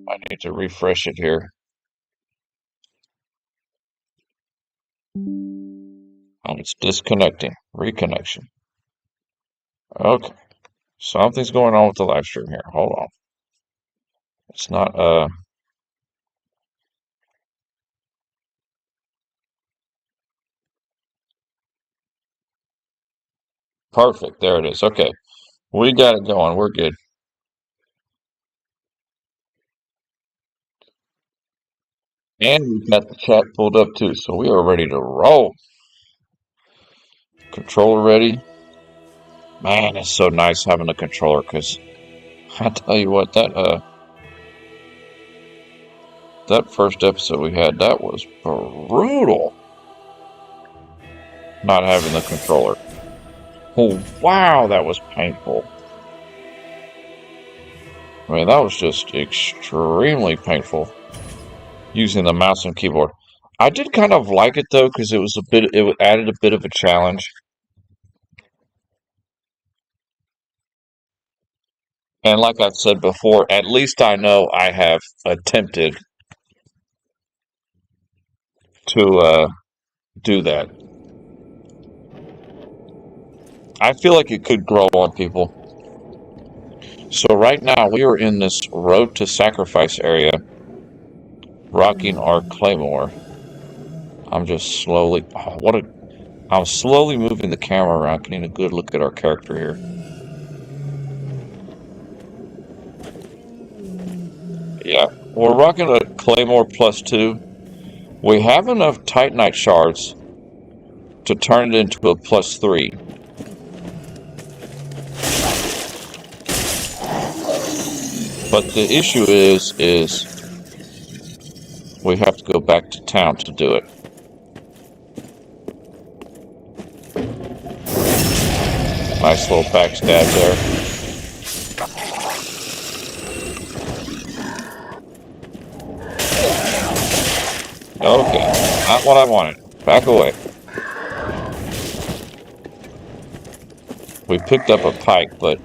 I need to refresh it here. Oh, it's disconnecting. Reconnection. Okay. Something's going on with the live stream here. Hold on. It's not perfect. There it is. Okay. We got it going. We're good. And we've got the chat pulled up too, so we are ready to roll. Controller ready. Man, it's so nice having a controller because I tell you what, that first episode we had, that was brutal. Not having the controller. Oh wow, that was painful. I mean, that was just extremely painful using the mouse and keyboard. I did kind of like it though because it added a bit of a challenge. And like I've said before, at least I know I have attempted to do that. I feel like it could grow on people. So right now we are in this road to sacrifice area, rocking our claymore. I'm just slowly, I'm slowly moving the camera around, getting a good look at our character here. Yeah, we're rocking a claymore +2. We have enough titanite shards to turn it into a +3. But the issue is we have to go back to town to do it. Nice little backstab there. Okay, not what I wanted. Back away. We picked up a pike, but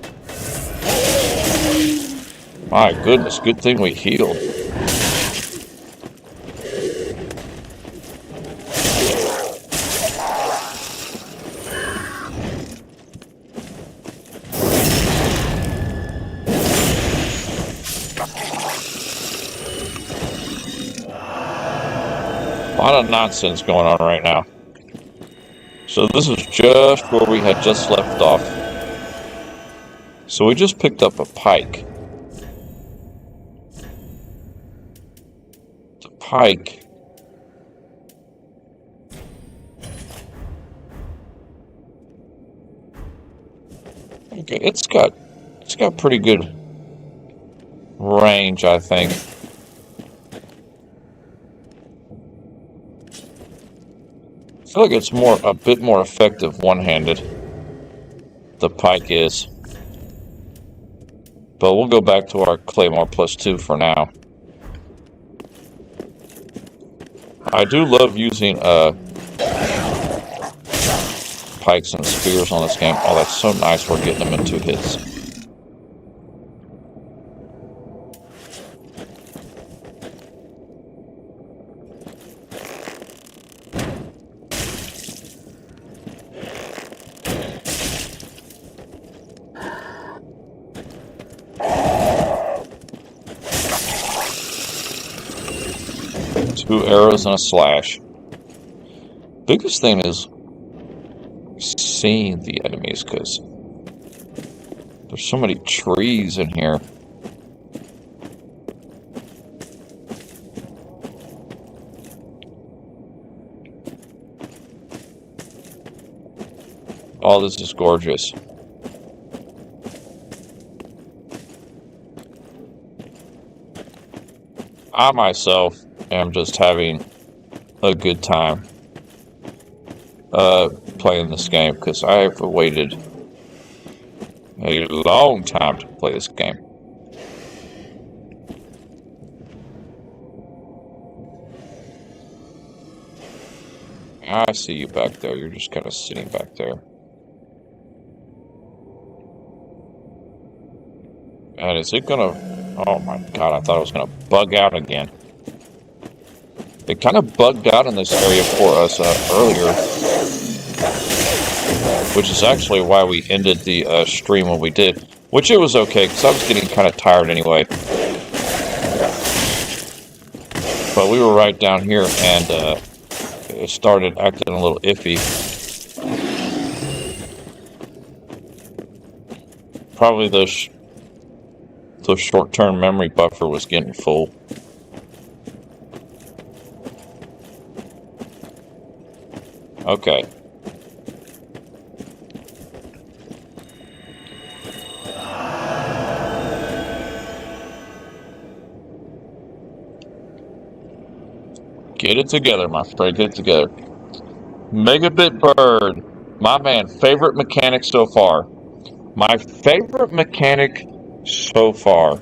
my goodness, good thing we healed. A lot of nonsense going on right now. So this is just where we had just left off. So we just picked up a pike. The pike. Okay, it's got pretty good range, I think. I feel like it's a bit more effective one-handed. The pike is. But we'll go back to our claymore +2 for now. I do love using pikes and spears on this game. Oh, that's so nice. We're getting them in 2 hits. Two arrows and a slash. Biggest thing is seeing the enemies because there's so many trees in here. Oh, this is gorgeous. I myself am just having a good time playing this game because I've waited a long time to play this game. I see you back there. You're just kind of sitting back there. And is it gonna... Oh my god, I thought it was going to bug out again. It kind of bugged out in this area for us earlier, which is actually why we ended the stream when we did. Which it was okay, because I was getting kind of tired anyway. But we were right down here, and it started acting a little iffy. Probably the short-term memory buffer was getting full. Okay. Get it together, my friend. Get it together. Megabit Bird. My man. Favorite mechanic so far. My favorite mechanic so far.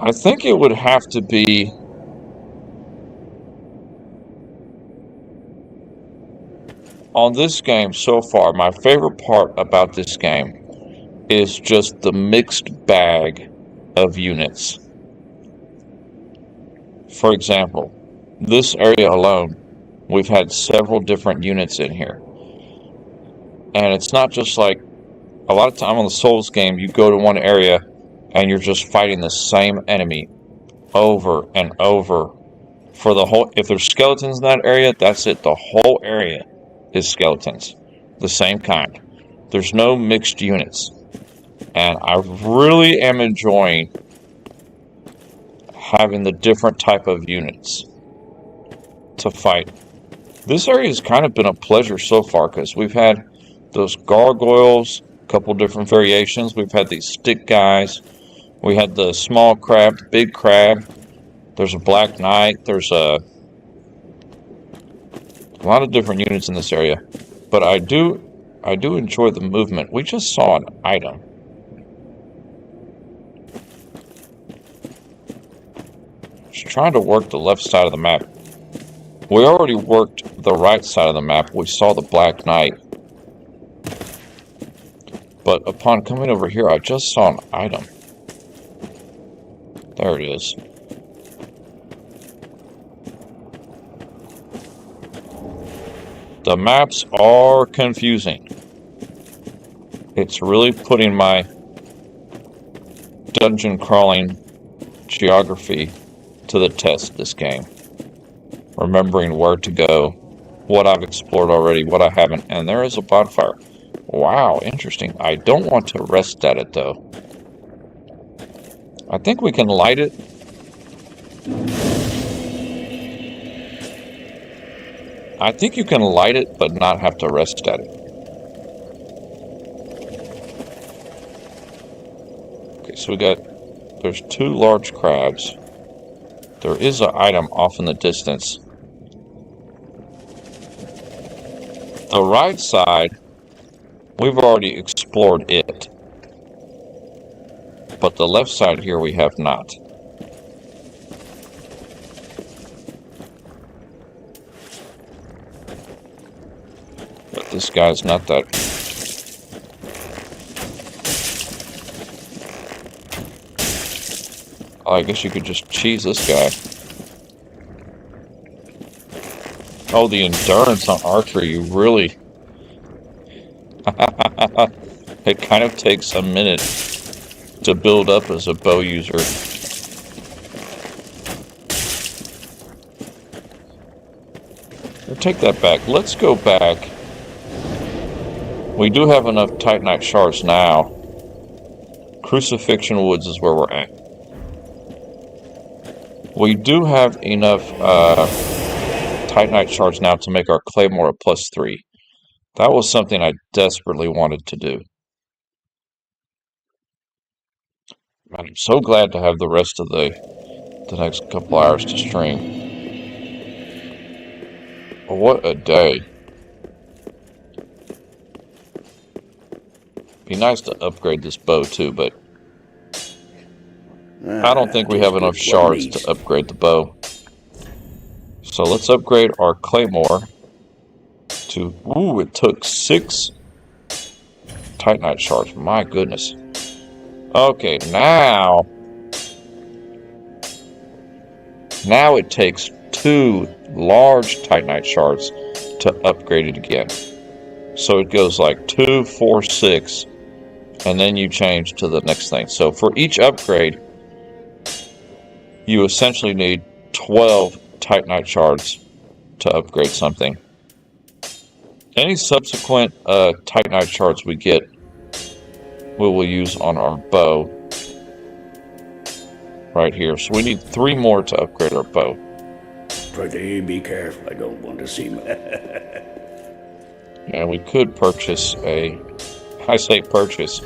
I think it would have to be... On this game so far, my favorite part about this game is just the mixed bag of units. For example, this area alone, we've had several different units in here. And it's not just like, a lot of time on the Souls game, you go to one area and you're just fighting the same enemy over and over for the whole... If there's skeletons in that area, that's it. The whole area is skeletons. The same kind. There's no mixed units. And I really am enjoying having the different type of units to fight. This area has kind of been a pleasure so far, because we've had those gargoyles, a couple different variations. We've had these stick guys. We had the small crab, the big crab. There's a black knight. There's a lot of different units in this area. But I do enjoy the movement. We just saw an item. Just trying to work the left side of the map. We already worked the right side of the map. We saw the Black Knight. But upon coming over here, I just saw an item. There it is. The maps are confusing. It's really putting my dungeon crawling geography to the test, this game. Remembering where to go, what I've explored already, what I haven't, and there is a bonfire. Wow, interesting. I don't want to rest at it, though. I think we can light it. I think you can light it, but not have to rest at it. Okay, so there's 2 large crabs. There is an item off in the distance. The right side, we've already explored it. But the left side here we have not. But this guy's not that... Oh, I guess you could just cheese this guy. Oh, the endurance on archery, you really... It kind of takes a minute to build up as a bow user. Take that back. Let's go back. We do have enough Titanite shards now. Crucifixion Woods is where we're at. We do have enough Titanite shards now to make our Claymore a +3. That was something I desperately wanted to do. Man, I'm so glad to have the rest of the next couple hours to stream. What a day. Be nice to upgrade this bow too, but I don't think we have enough shards to upgrade the bow. So let's upgrade our Claymore to... Ooh, it took 6 Titanite shards. My goodness. Okay, now it takes 2 large Titanite shards to upgrade it again. So it goes like 2, 4, 6, and then you change to the next thing. So for each upgrade, you essentially need 12 Titanite shards to upgrade something. Any subsequent Titanite shards we get, we will use on our bow right here. So we need 3 more to upgrade our bow. Pretty be careful, I don't want to see my... And we could purchase I say purchase.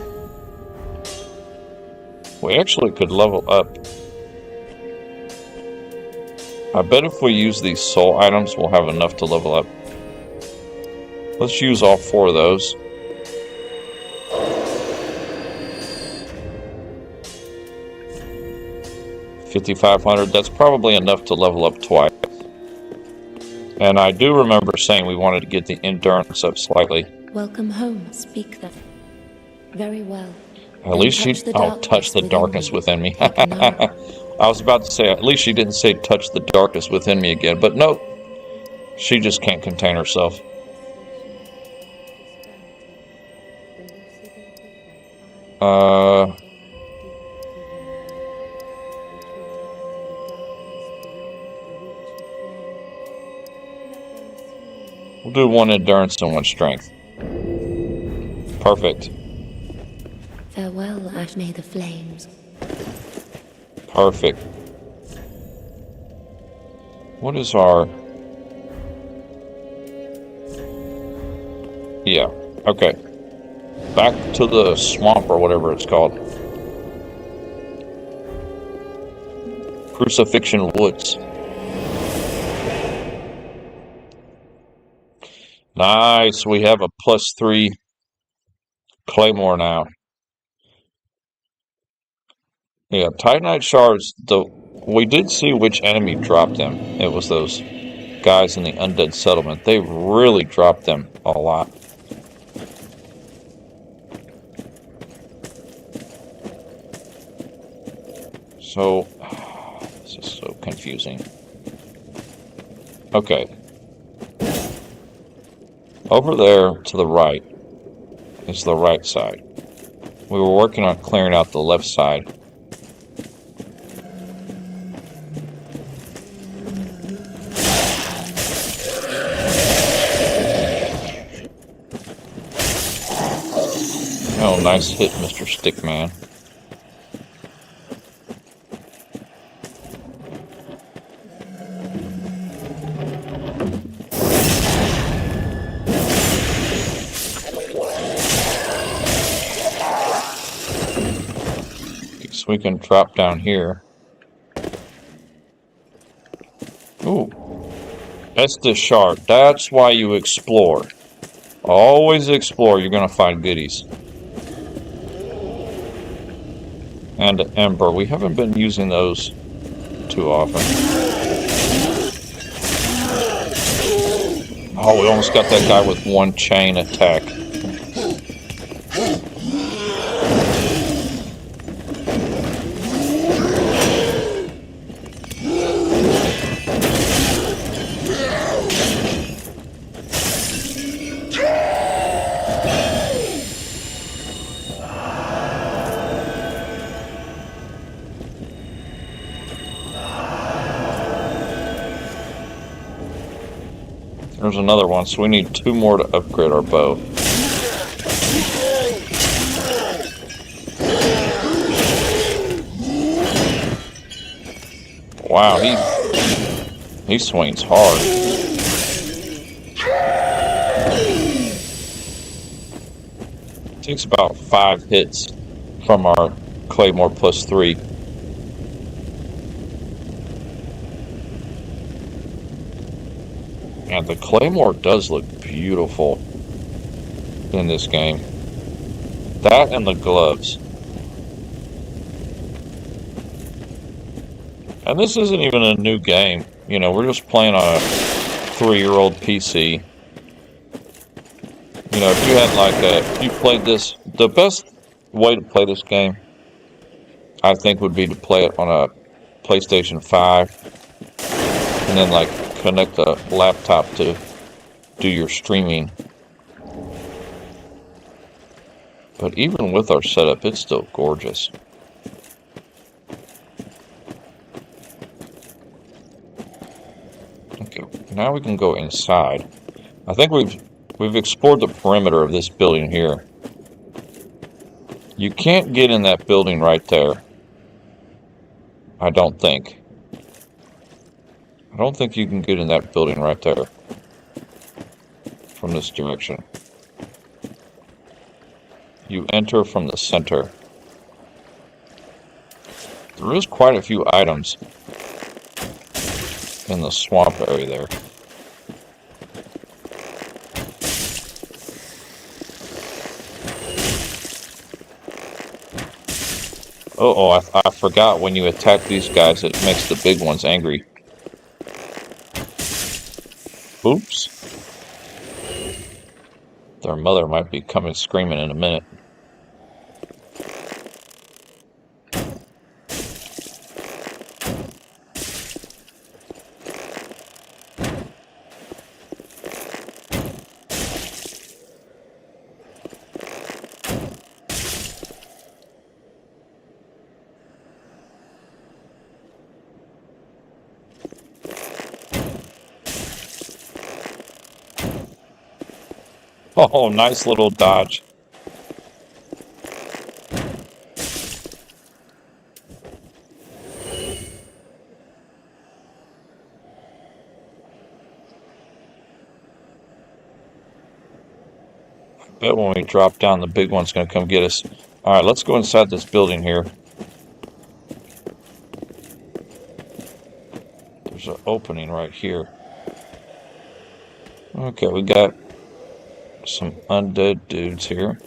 We actually could level up. I bet if we use these soul items, we'll have enough to level up. Let's use all 4 of those. $5,500. That's probably enough to level up twice. And I do remember saying we wanted to get the endurance up slightly. Welcome home, speak then. Very well. At least she... Oh, touch the darkness within me. I was about to say, at least she didn't say touch the darkness within me again. But nope. She just can't contain herself. We'll do 1 endurance and 1 strength. Perfect. Farewell, Ashne the Flames. Perfect. What is our... Yeah, okay. Back to the swamp or whatever it's called. Crucifixion Woods. Nice, we have a +3 Claymore now. Yeah, Titanite shards, we did see which enemy dropped them. It was those guys in the undead settlement. They really dropped them a lot. So, this is so confusing. Okay. Over there to the right is the right side. We were working on clearing out the left side. Oh, nice hit, Mr. Stickman. So we can drop down here. Ooh. Estus Shard. That's why you explore. Always explore. You're going to find goodies. And Ember. We haven't been using those too often. Oh, we almost got that guy with 1 chain attack. There's another one, so we need 2 more to upgrade our bow. Wow, he swings hard. Takes about 5 hits from our Claymore +3. And the Claymore does look beautiful in this game. That and the gloves. And this isn't even a new game. You know, we're just playing on a 3-year-old PC. You know, if you had like if you played this The best way to play this game, I think, would be to play it on a PlayStation 5 and then like connect a laptop to do your streaming. But even with our setup, it's still gorgeous. Okay, now we can go inside. I think we've explored the perimeter of this building here. You can't get in that building right there. I don't think. I don't think you can get in that building right there from this direction. You enter from the center. There is quite a few items in the swamp area there. Oh, I forgot when you attack these guys, it makes the big ones angry. Oops. Their mother might be coming screaming in a minute. Oh, nice little dodge. I bet when we drop down, the big one's going to come get us. Alright, let's go inside this building here. There's an opening right here. Okay, we got some undead dudes here.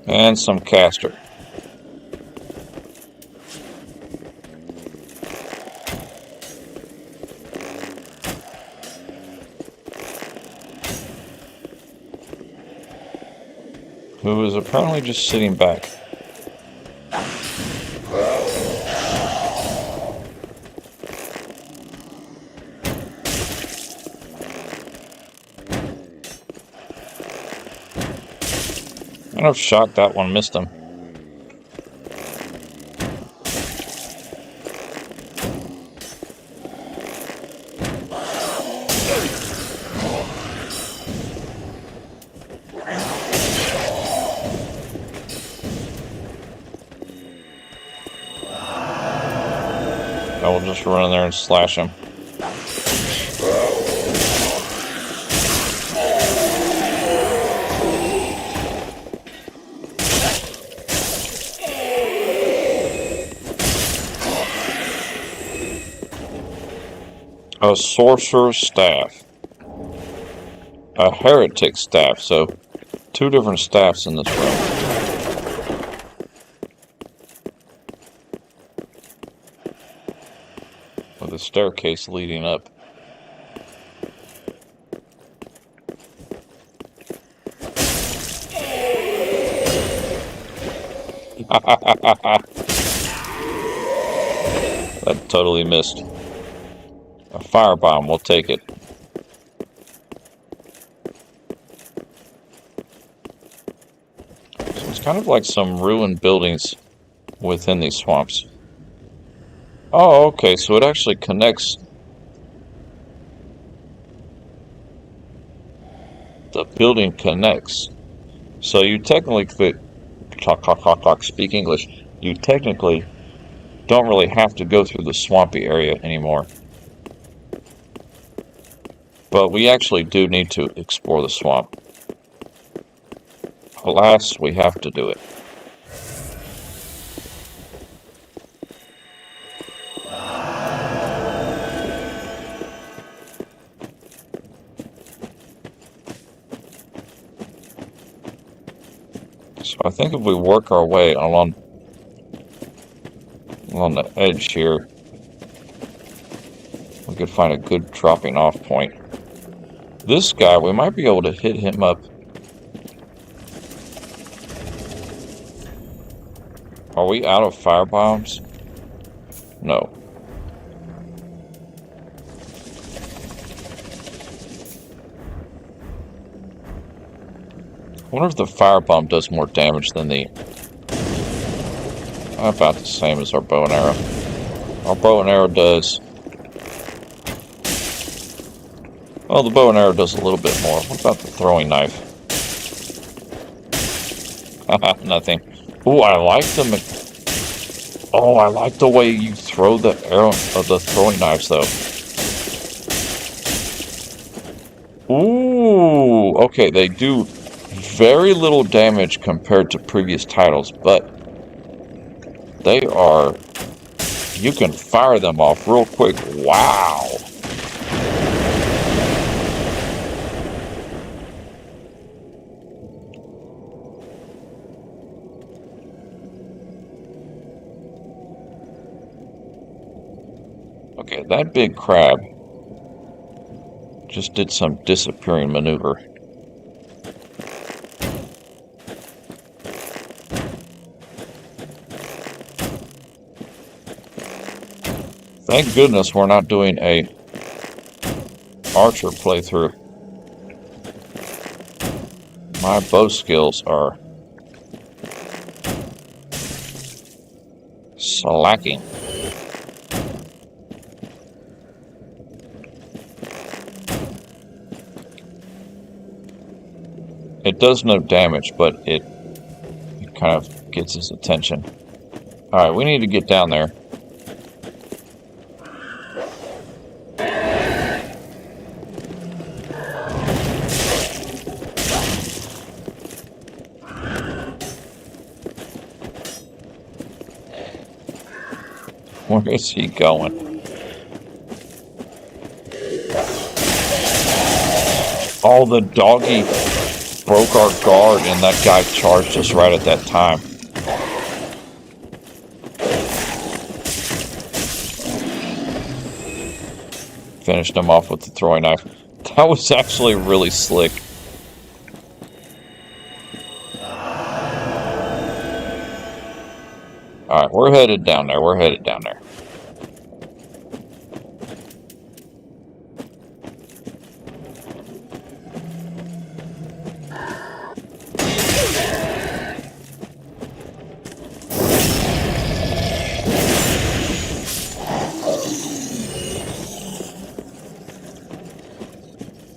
And some caster. Who is apparently just sitting back. Kind of shocked that one missed him. I will just run in there and slash him. A sorcerer's staff. A heretic staff, so 2 different staffs in this room. With a staircase leading up. That totally missed. A firebomb, we'll take it. So it's kind of like some ruined buildings within these swamps. Oh, okay, so it actually connects. The building connects. So you technically could speak English. You technically don't really have to go through the swampy area anymore. But we actually do need to explore the swamp. Alas, we have to do it. So I think if we work our way along the edge here, we could find a good dropping off point. This guy, we might be able to hit him up. Are we out of fire bombs? No. I wonder if the firebomb does more damage than the... About the same as our bow and arrow. Our bow and arrow does... Well, the bow and arrow does a little bit more. What about the throwing knife? Haha, nothing. Ooh, I like the... Oh, I like the way you throw the arrow of the throwing knives, though. Ooh, okay, they do very little damage compared to previous titles, but they are... You can fire them off real quick. Wow! Okay, that big crab just did some disappearing maneuver. Thank goodness we're not doing a archer playthrough. My bow skills are slacking. It does no damage, but it kind of gets his attention. Alright, we need to get down there. Where is he going? Oh, the doggy broke our guard and that guy charged us right at that time. Finished him off with the throwing knife. That was actually really slick. Alright, we're headed down there. We're headed down there.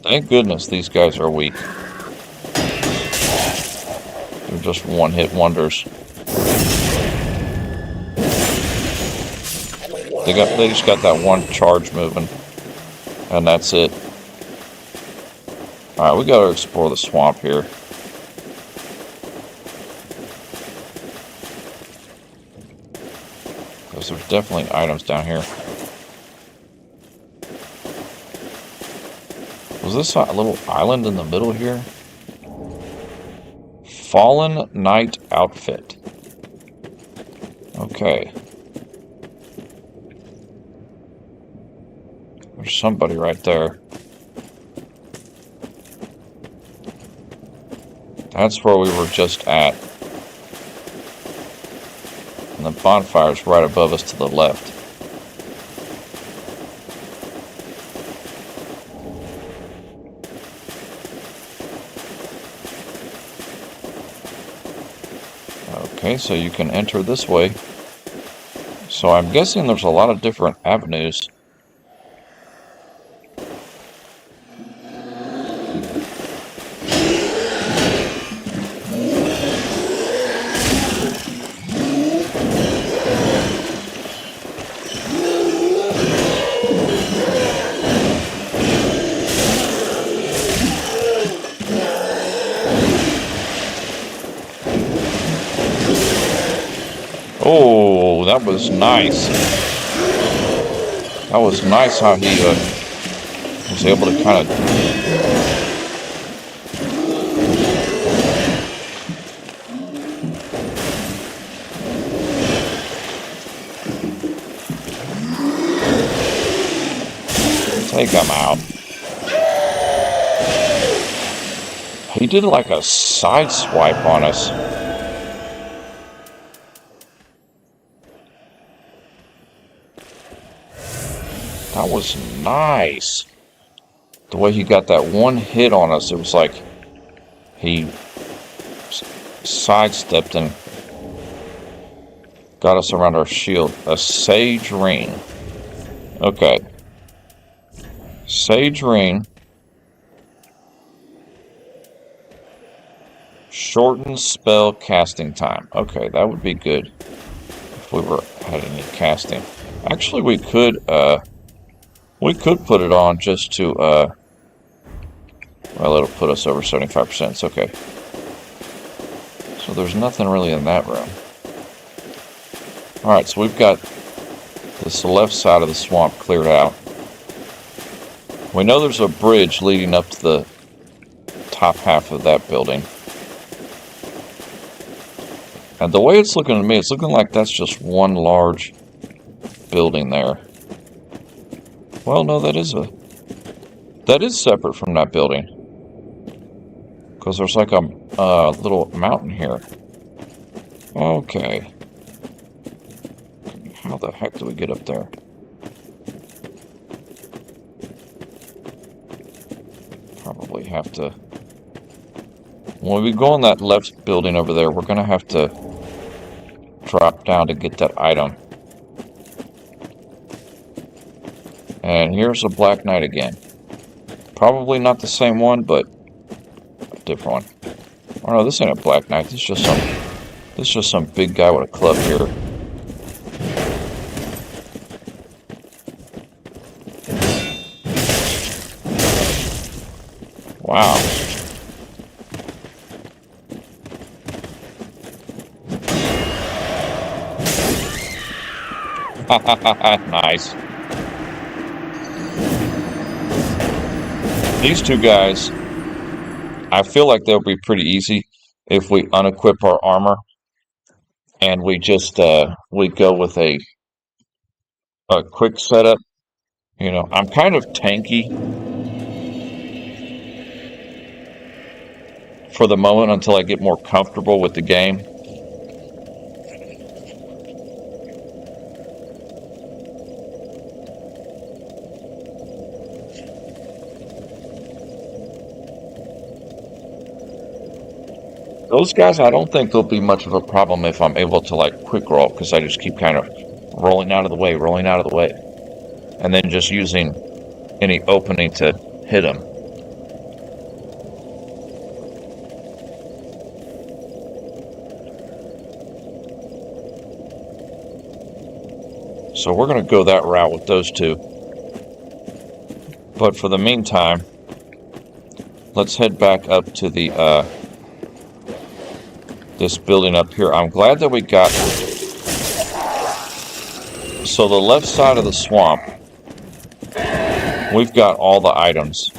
Thank goodness these guys are weak. They're just one-hit wonders. They just got that one charge moving, and that's it. All right, we got to explore the swamp here. Because there's definitely items down here. Was this a little island in the middle here? Fallen Knight outfit. Okay. There's somebody right there. That's where we were just at. And the bonfire's right above us to the left. Okay, so you can enter this way. So I'm guessing there's a lot of different avenues. Oh, that was nice. That was nice how he was able to kind of... Take him out. He did like a side swipe on us. That was nice. The way he got that one hit on us, it was like he sidestepped and got us around our shield. A Sage Ring. Okay. Sage Ring. Shortened spell casting time. Okay, that would be good if we had any casting. Actually, we could put it on just to well, it'll put us over 75%. It's okay. So there's nothing really in that room. All right, so we've got this left side of the swamp cleared out. We know there's a bridge leading up to the top half of that building. And the way it's looking to me, it's looking like that's just one large building there. Well, no, that is separate from that building. Because there's like a little mountain here. Okay. How the heck do we get up there? Probably have to... When we go in that left building over there, we're going to have to drop down to get that item. And here's a Black Knight again. Probably not the same one, but a different one. Oh no, this ain't a Black Knight. This is just some big guy with a club here. Wow. Nice. These two guys, I feel like they'll be pretty easy if we unequip our armor and we just we go with a quick setup. You know, I'm kind of tanky for the moment until I get more comfortable with the game. Those guys, I don't think there'll be much of a problem if I'm able to, like, quick roll, because I just keep kind of rolling out of the way, and then just using any opening to hit them. So we're going to go that route with those two. But for the meantime, let's head back up to the, this building up here. I'm glad that we got... So the left side of the swamp, we've got all the items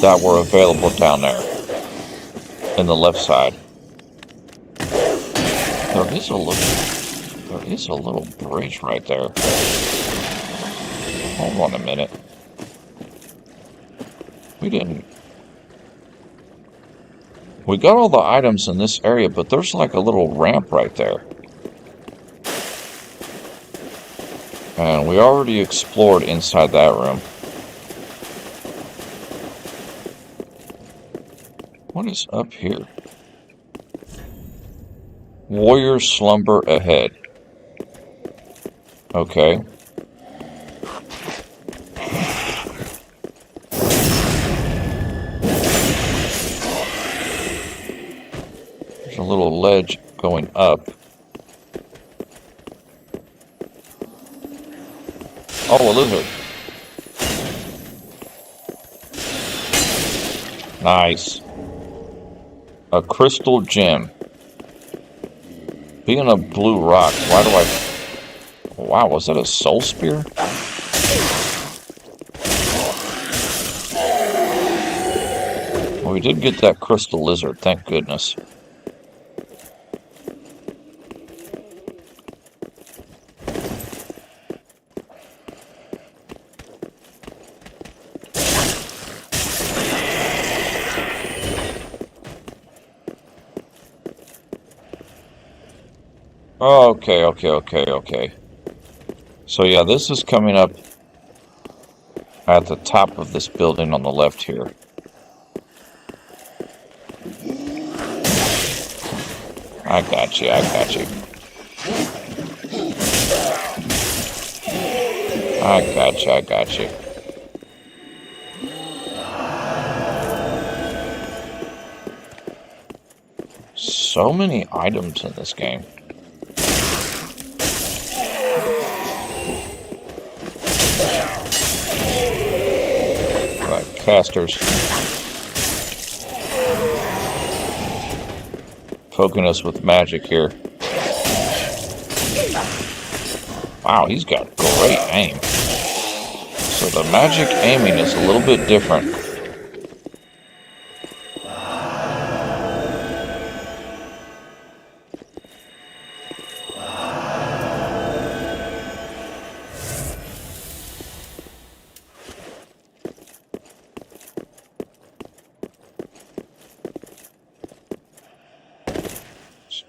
that were available down there in the left side. There is a little bridge right there. Hold on a minute. We got all the items in this area, but there's like a little ramp right there. And we already explored inside that room. What is up here? Warriors slumber ahead. Okay. There's a little ledge going up. Oh, a lizard. Nice. A crystal gem. Being a blue rock, why do I... Wow, was that a soul spear? Well, we did get that crystal lizard, thank goodness. Okay, okay, okay, okay. So yeah, this is coming up at the top of this building on the left here. I got you, I got you. I got you, I got you. So many items in this game. Like casters. Poking us with magic here. Wow, he's got great aim. So the magic aiming is a little bit different.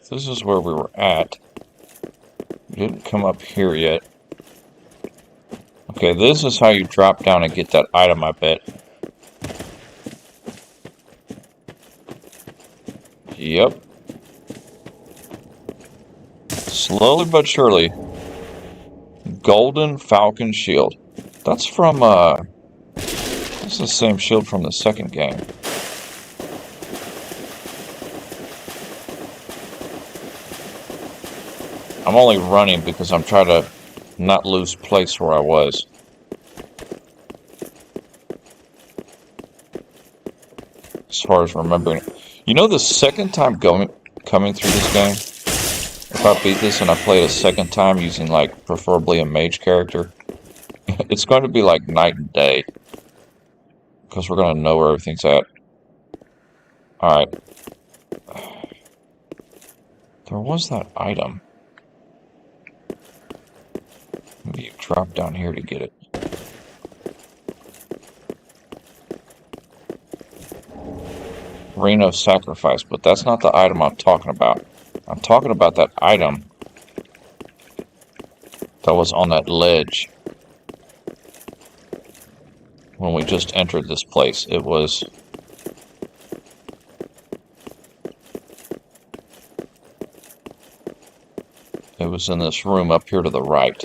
So this is where we were at. We didn't come up here yet. Okay, this is how you drop down and get that item, I bet. Yep. Slowly but surely. Golden Falcon Shield. That's from, that's the same shield from the second game. I'm only running because I'm trying to not lose place where I was. As far as remembering. You know, the second time coming through this game, if I beat this and I play it a second time using, like, preferably a mage character, it's going to be like night and day. Because we're going to know where everything's at. Alright. There was that item. Maybe you drop down here to get it. Ring of Sacrifice, but that's not the item I'm talking about. I'm talking about that item that was on that ledge when we just entered this place. It was... It was in this room up here to the right.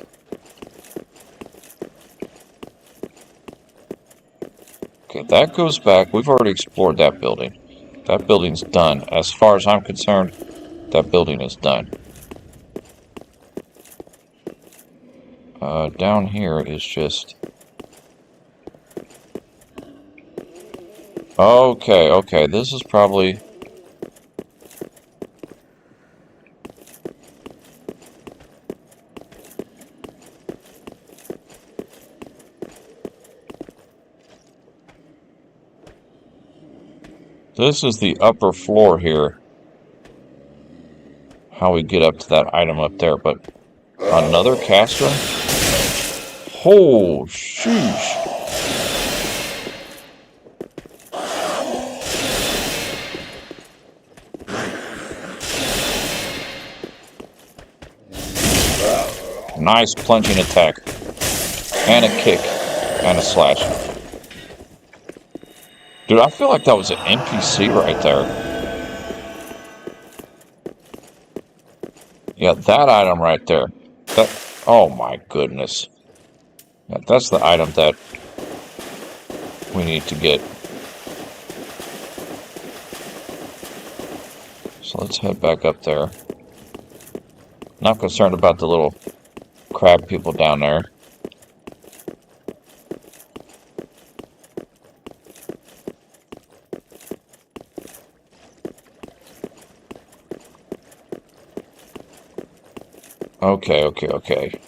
Okay, that goes back. We've already explored that building. That building's done. As far as I'm concerned, that building is done. Down here is just... Okay, okay, this is probably... This is the upper floor here. How we get up to that item up there, but another caster? Oh, sheesh. Nice plunging attack. And a kick. And a slash. Dude, I feel like that was an NPC right there. Yeah, that item right there. That, oh my goodness. Yeah, that's the item that we need to get. So let's head back up there. Not concerned about the little crab people down there. Okay, okay, okay.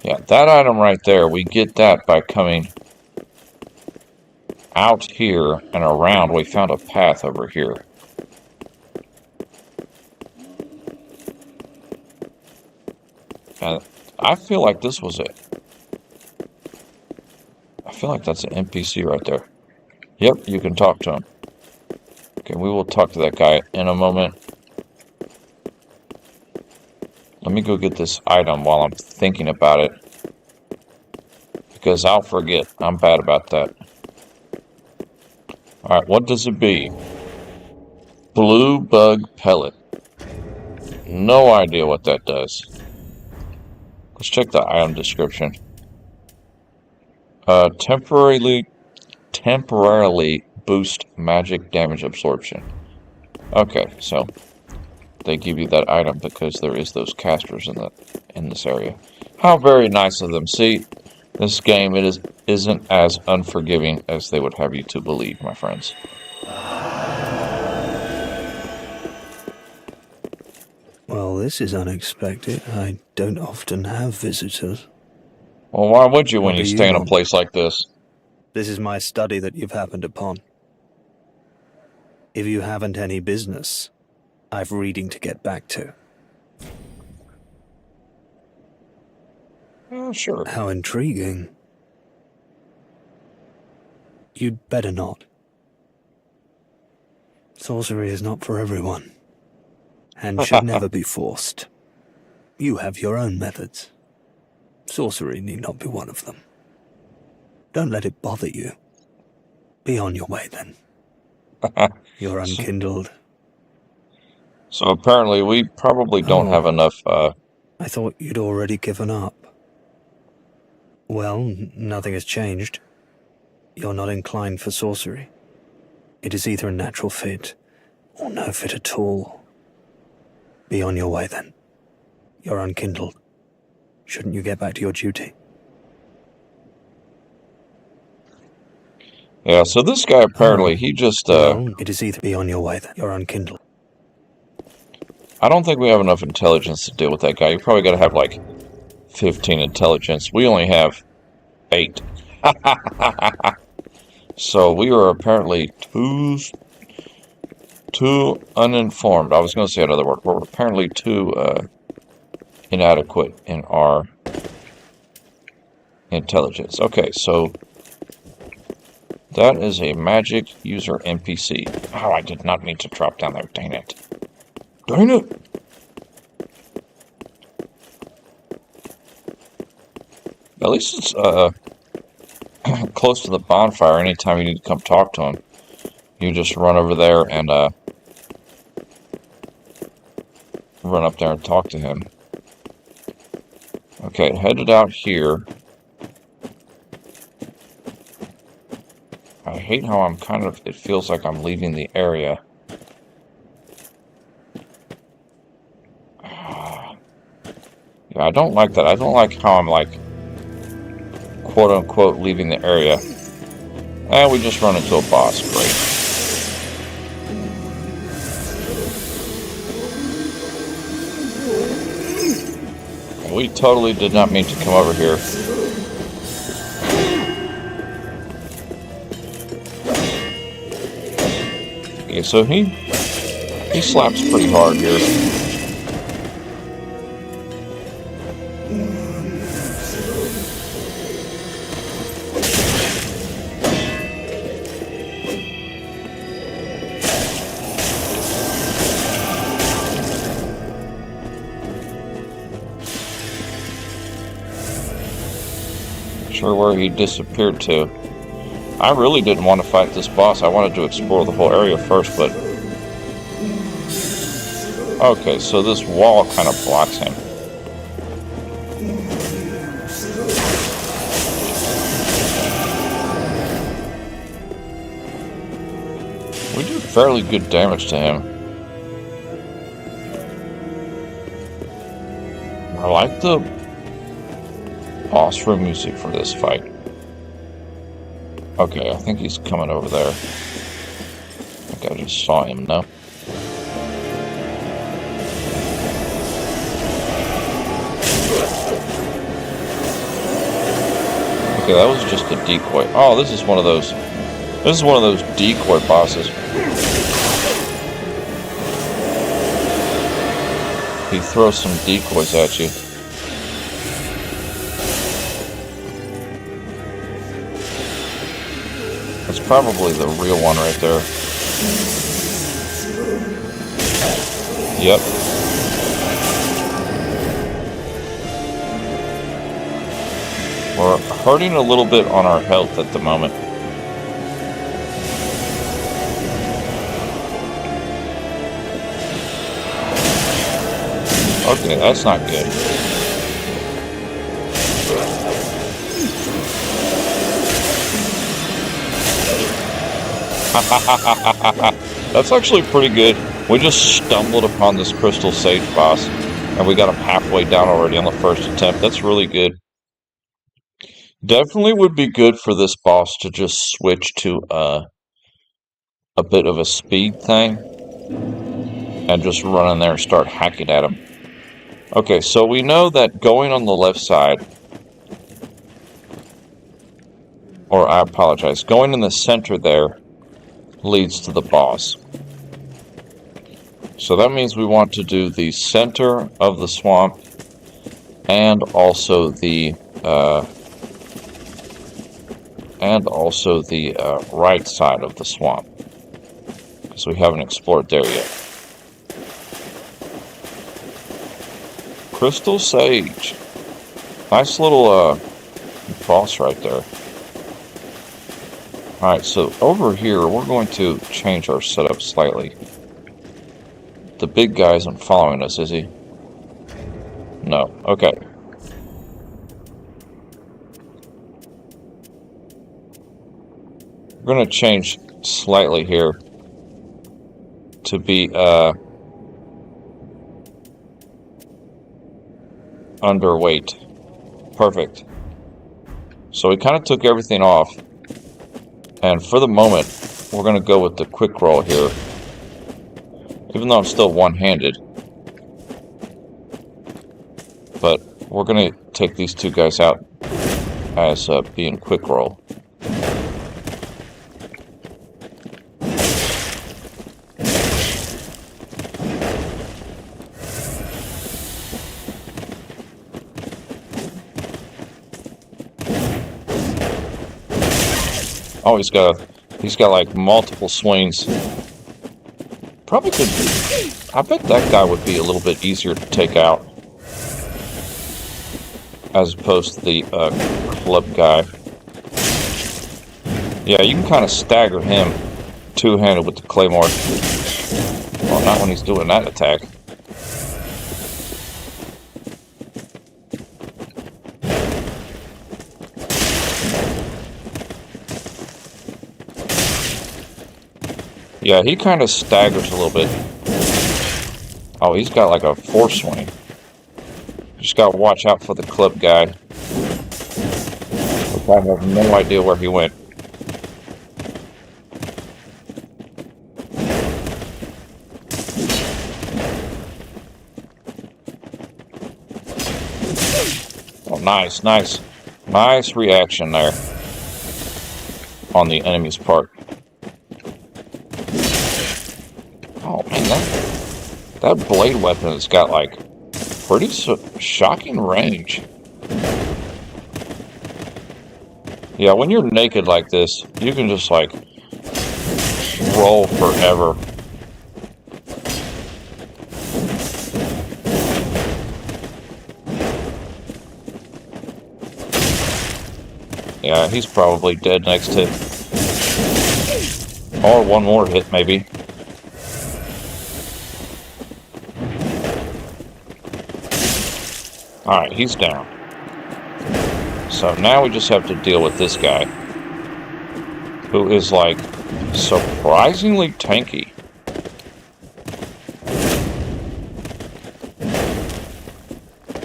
Yeah, that item right there, we get that by coming out here and around. We found a path over here. And I feel like this was it. I feel like that's an NPC right there. Yep, you can talk to him. Okay, we will talk to that guy in a moment. Let me go get this item while I'm thinking about it. Because I'll forget. I'm bad about that. Alright, what does it be? Blue bug pellet. No idea what that does. Let's check the item description. Temporarily boost magic damage absorption. Okay, so they give you that item because there is those casters in this area. How very nice of them. See, this game isn't as unforgiving as they would have you to believe, my friends. Well, this is unexpected. I don't often have visitors. Well, why would you when What you do you stay in a want? place like this? This is my study that you've happened upon. If you haven't any business, I've reading to get back to. Sure. How intriguing. You'd better not. Sorcery is not for everyone, and should never be forced. You have your own methods. Sorcery need not be one of them. Don't let it bother you. Be on your way then. You're unkindled. So apparently we probably don't have enough, I thought you'd already given up. Well, nothing has changed. You're not inclined for sorcery. It is either a natural fit, or no fit at all. Be on your way then. You're unkindled. Shouldn't you get back to your duty? Yeah, so this guy apparently, he just, Well, it is either be on your way then. You're unkindled. I don't think we have enough intelligence to deal with that guy. You probably gotta have, like, 15 intelligence. We only have 8. So we are apparently too uninformed. I was gonna say another word. We're apparently too, inadequate in our intelligence. Okay, so that is a magic user NPC. Oh, I did not mean to drop down there. Dang it. Dang it! At least it's close to the bonfire. Anytime you need to come talk to him, you just run over there and run up there and talk to him. Okay, headed out here. I hate how I'm kind of, it feels like I'm leaving the area. Yeah, I don't like that. I don't like how I'm like, quote unquote, leaving the area. And we just run into a boss. Great. We totally did not mean to come over here. Okay, so he slaps pretty hard here. Sure where he disappeared to. I really didn't want to fight this boss. I wanted to explore the whole area first, but... Okay, so this wall kind of blocks him. We do fairly good damage to him. I like the boss room music for this fight. Okay, I think he's coming over there. I think I just saw him now. Okay, that was just a decoy. Oh, this is one of those. This is one of those decoy bosses. He throws some decoys at you. That's probably the real one right there. Yep. We're hurting a little bit on our health at the moment. Okay, that's not good. That's actually pretty good. We just stumbled upon this Crystal Sage boss, and we got him halfway down already on the first attempt. That's really good. Definitely would be good for this boss to just switch to a bit of a speed thing, and just run in there and start hacking at him. Okay, so we know that going on the left side, or I apologize, going in the center there leads to the boss. So that means we want to do the center of the swamp and also the right side of the swamp, because we haven't explored there yet. Crystal Sage. Nice little boss right there. Alright, so over here, we're going to change our setup slightly. The big guy isn't following us, is he? No. Okay. We're going to change slightly here to be underweight. Perfect. So we kind of took everything off, and for the moment we're going to go with the quick roll here, even though I'm still one-handed. But we're going to take these two guys out as being quick roll. Oh, he's got like multiple swings. Probably could. I bet that guy would be a little bit easier to take out, as opposed to the club guy. Yeah, you can kind of stagger him two-handed with the claymore. Well, not when he's doing that attack. Yeah, he kind of staggers a little bit. Oh, he's got like a force swing. Just gotta watch out for the club guy. I have no idea where he went. Oh, nice, nice. Nice reaction there on the enemy's part. Oh man, that blade weapon has got like pretty shocking range. Yeah, when you're naked like this, you can just like roll forever. Yeah, he's probably dead next hit. Or one more hit, maybe. Alright, he's down. So now we just have to deal with this guy, who is like surprisingly tanky.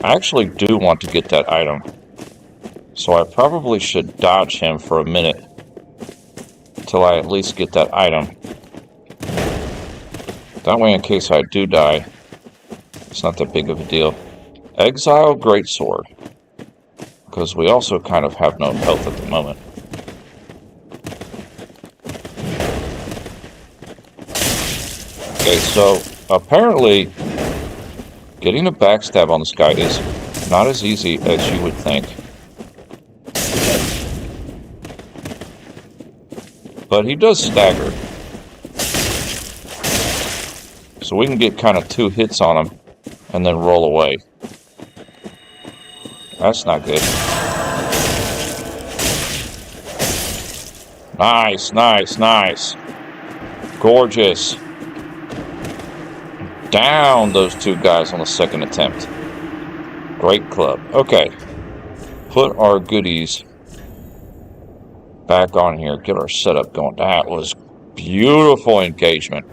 I actually do want to get that item, so I probably should dodge him for a minute till I at least get that item. That way, in case I do die, it's not that big of a deal. Exile Greatsword, because we also kind of have no health at the moment. Okay, so apparently getting a backstab on this guy is not as easy as you would think. But he does stagger. So we can get kind of 2 hits on him and then roll away. That's not good. Nice, nice, nice. Gorgeous. Down those two guys on the second attempt. Great club. Okay. Put our goodies back on here. Get our setup going. That was beautiful engagement.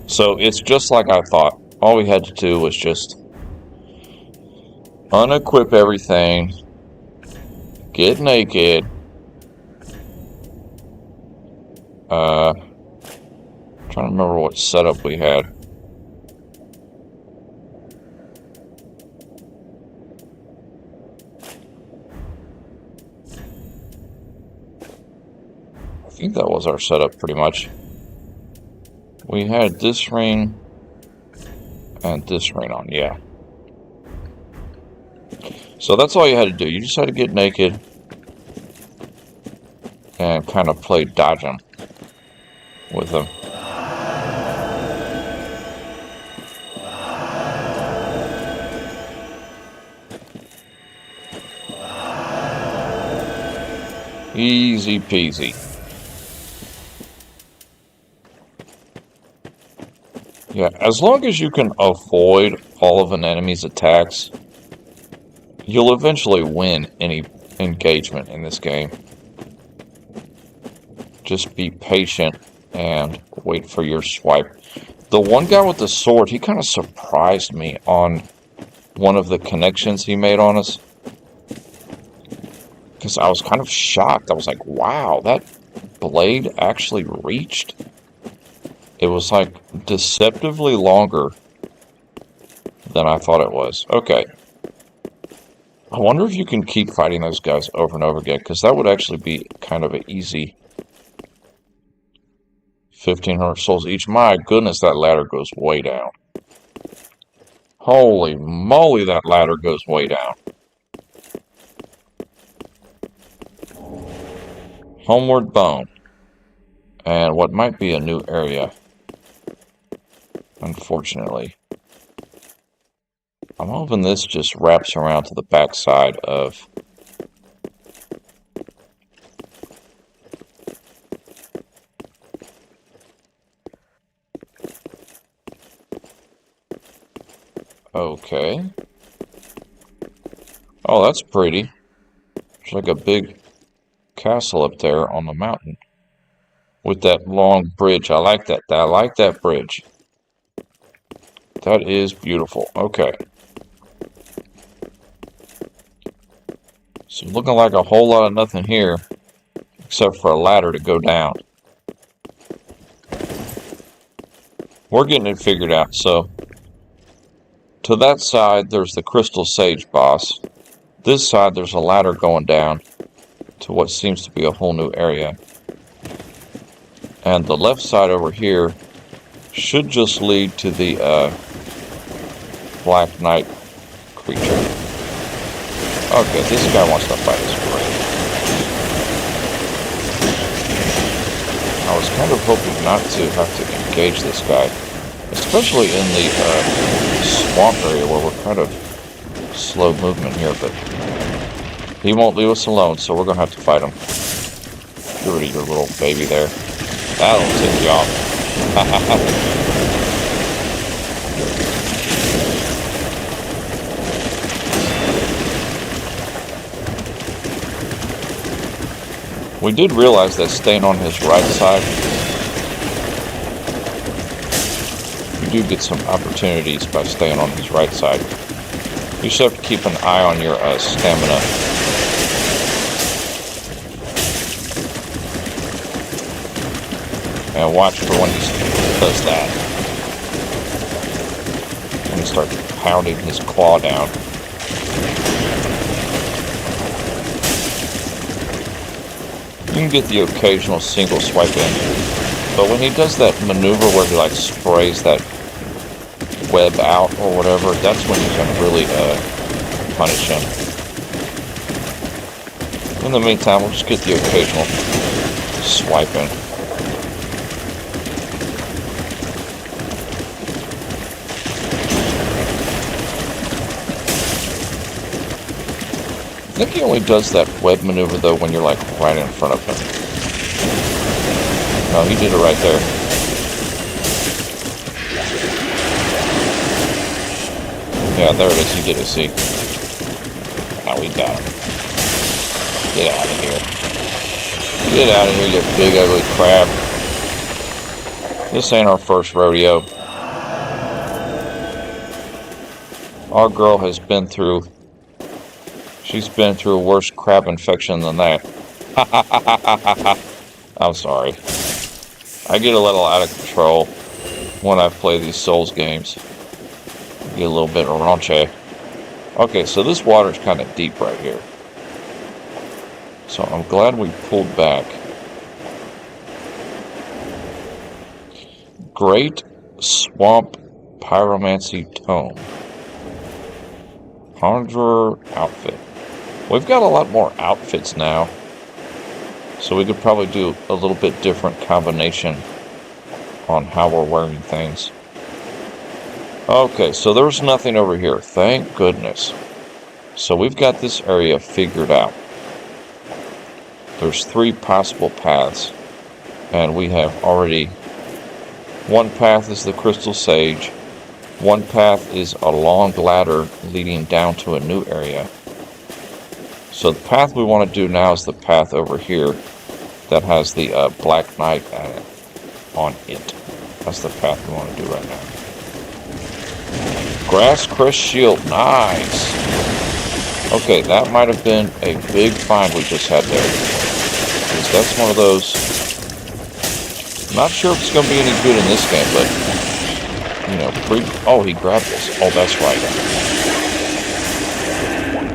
So it's just like I thought. All we had to do was just unequip everything, get naked, trying to remember what setup we had. I think that was our setup pretty much. We had this ring and this ring on, yeah. So that's all you had to do. You just had to get naked and kind of play dodge 'em with them. Easy peasy. Yeah, as long as you can avoid all of an enemy's attacks, you'll eventually win any engagement in this game. Just be patient and wait for your swipe. The one guy with the sword, he kind of surprised me on one of the connections he made on us. Because I was kind of shocked. I was like, wow, that blade actually reached. It was like deceptively longer than I thought it was. Okay. I wonder if you can keep fighting those guys over and over again, because that would actually be kind of an easy 1,500 souls each. My goodness, that ladder goes way down. Holy moly, that ladder goes way down. Homeward Bone. And what might be a new area. Unfortunately. I'm hoping this just wraps around to the back side of... Okay. Oh, that's pretty. There's like a big castle up there on the mountain. With that long bridge. I like that. I like that bridge. That is beautiful. Okay. So looking like a whole lot of nothing here, except for a ladder to go down. We're getting it figured out. So, to that side, there's the Crystal Sage boss. This side, there's a ladder going down to what seems to be a whole new area. And the left side over here should just lead to the Black Knight creature. Okay, this guy wants to fight us. Great. I was kind of hoping not to have to engage this guy, especially in the swamp area where we're kind of slow movement here, but he won't leave us alone, so we're going to have to fight him. Get rid of your little baby there. That'll tick you off. We did realize that staying on his right side, you do get some opportunities by staying on his right side. You just have to keep an eye on your stamina. And watch for when he does that. When he starts pounding his claw down. You can get the occasional single swipe in, but when he does that maneuver where he like sprays that web out or whatever, that's when you can really punish him. In the meantime, we'll just get the occasional swipe in. I think he only does that web maneuver though when you're like right in front of him. Oh, he did it right there. Yeah, there it is. He did it, see? Now we got him. Get out of here. Get out of here, you big ugly crab. This ain't our first rodeo. Our girl has been through... She's been through a worse crab infection than that. I'm sorry. I get a little out of control when I play these Souls games. I get a little bit raunchy. Okay, so this water's kind of deep right here. So I'm glad we pulled back. Great Swamp Pyromancy Tome. Conjurer outfit. We've got a lot more outfits now. So we could probably do a little bit different combination on how we're wearing things. Okay, so there's nothing over here. Thank goodness. So we've got this area figured out. There's 3 possible paths. And we have already... One path is the Crystal Sage. One path is a long ladder leading down to a new area. So the path we want to do now is the path over here that has the Black Knight on it. That's the path we want to do right now. Grass Crest Shield. Nice. Okay, that might have been a big find we just had there. Because that's one of those... Not sure if it's going to be any good in this game, but... You know, oh, he grabbed this. Oh, that's right.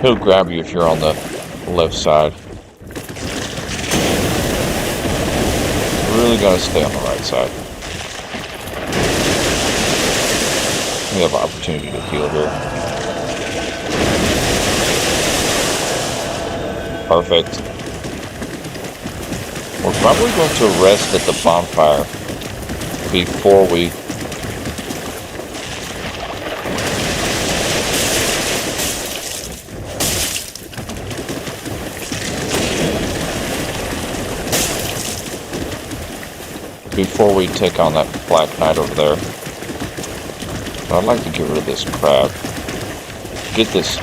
He'll grab you if you're on the left side. Really gotta stay on the right side. We have opportunity to heal here. Perfect. We're probably going to rest at the bonfire before we... Before we take on that Black Knight over there. I'd like to get rid of this crab. Get this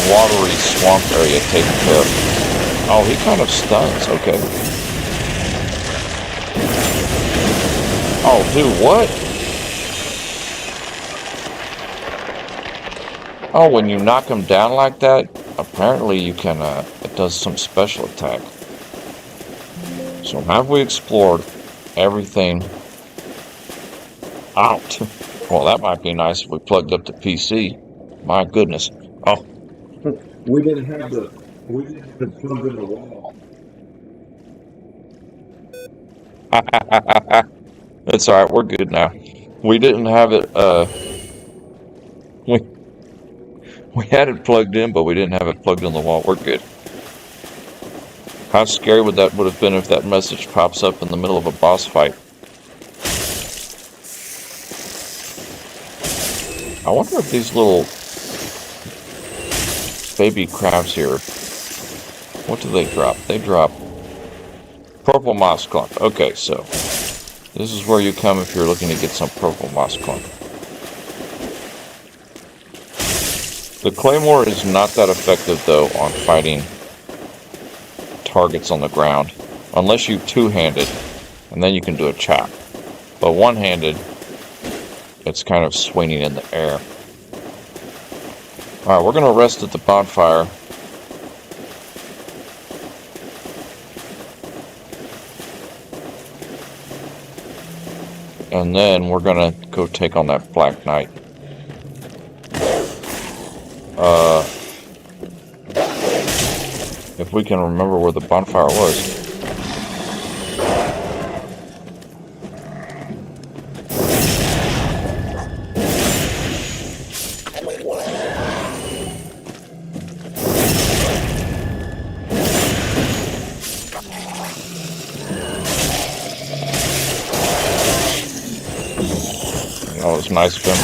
watery swamp area taken care of. Oh, he kind of stuns. Okay. Oh, dude, what? Oh, when you knock him down like that, apparently you can, it does some special attack. So have we explored everything out? Well, that might be nice if we plugged up the PC. My goodness. Oh. We didn't have the plug in the wall. It's alright, we're good now. We didn't have it, we had it plugged in, but we didn't have it plugged in the wall. We're good. How scary would have been if that message pops up in the middle of a boss fight? I wonder if these little baby crabs here, what do they drop? They drop purple moss clump. Okay, so this is where you come if you're looking to get some purple moss clump. The claymore is not that effective though on fighting targets on the ground, unless you two-handed, and then you can do a chop. But one-handed, it's kind of swinging in the air. Alright, we're going to rest at the bonfire. And then we're going to go take on that Black Knight. If we can remember where the bonfire was. That was nice of him.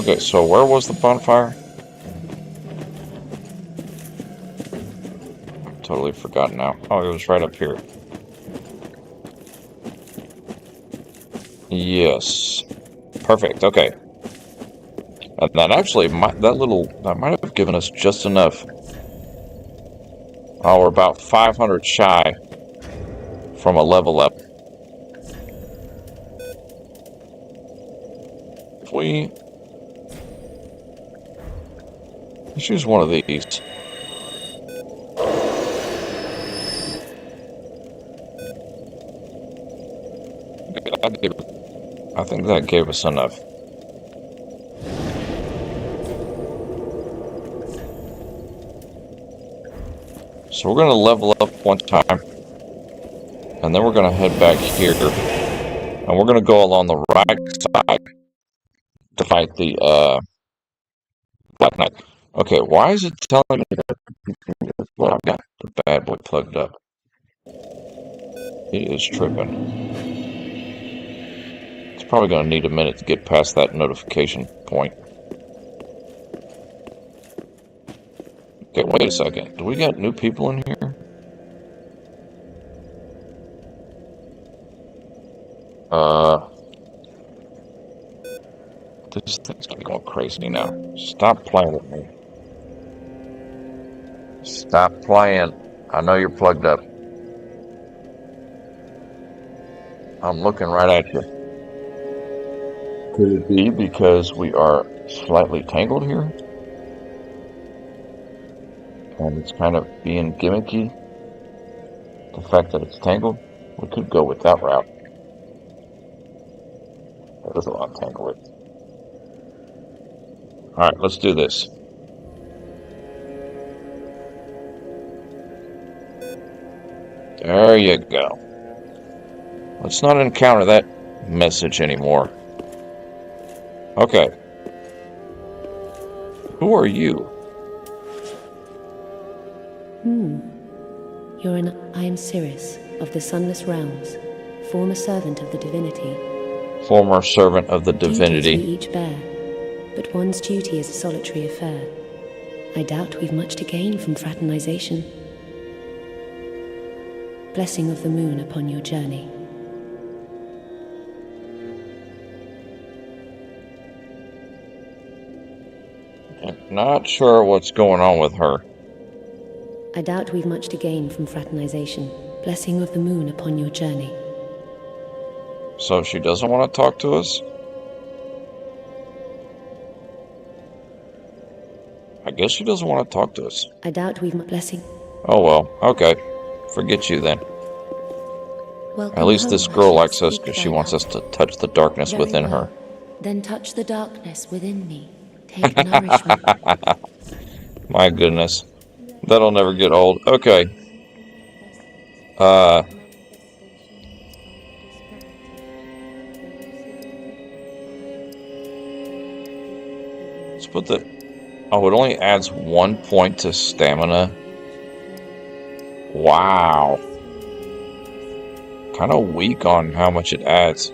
Okay, so where was the bonfire? Totally forgotten now. Oh, it was right up here. Yes. Perfect, okay. And that actually, that might have given us just enough. Oh, we're about 500 shy from a level up. Let's use one of these. I think that gave us enough. So we're going to level up one time, and then we're going to head back here, and we're going to go along the right side to fight the Black Knight. Okay, why is it telling me that I've got the bad boy plugged up? He is tripping. It's probably going to need a minute to get past that notification point. Okay, wait a second. Do we got new people in here? This thing's gonna be going crazy now. Stop playing with me. Stop playing. I know you're plugged up. I'm looking right at you. Could it be because we are slightly tangled here? And it's kind of being gimmicky? The fact that it's tangled? We could go with that route. That doesn't untangle it. Alright, let's do this. There you go. Let's not encounter that message anymore. Okay. Who are you? I am Sirius, of the Sunless Realms, former servant of the divinity. Former servant of the divinity. Duties we each bear, but one's duty is a solitary affair. I doubt we've much to gain from fraternization. Blessing of the moon upon your journey. I'm not sure what's going on with her. I doubt we've much to gain from fraternization. Blessing of the moon upon your journey. So she doesn't want to talk to us? I guess she doesn't want to talk to us. I doubt we've blessing. Oh well, okay. Forget you then. Welcome At least home, this I girl should likes us speak because she then. wants us to touch the darkness Very within well. her. Then touch the darkness within me. Take nourishment. My goodness. That'll never get old. Okay. Let's put the... Oh, it only adds 1 point to stamina. Wow. Kind of weak on how much it adds.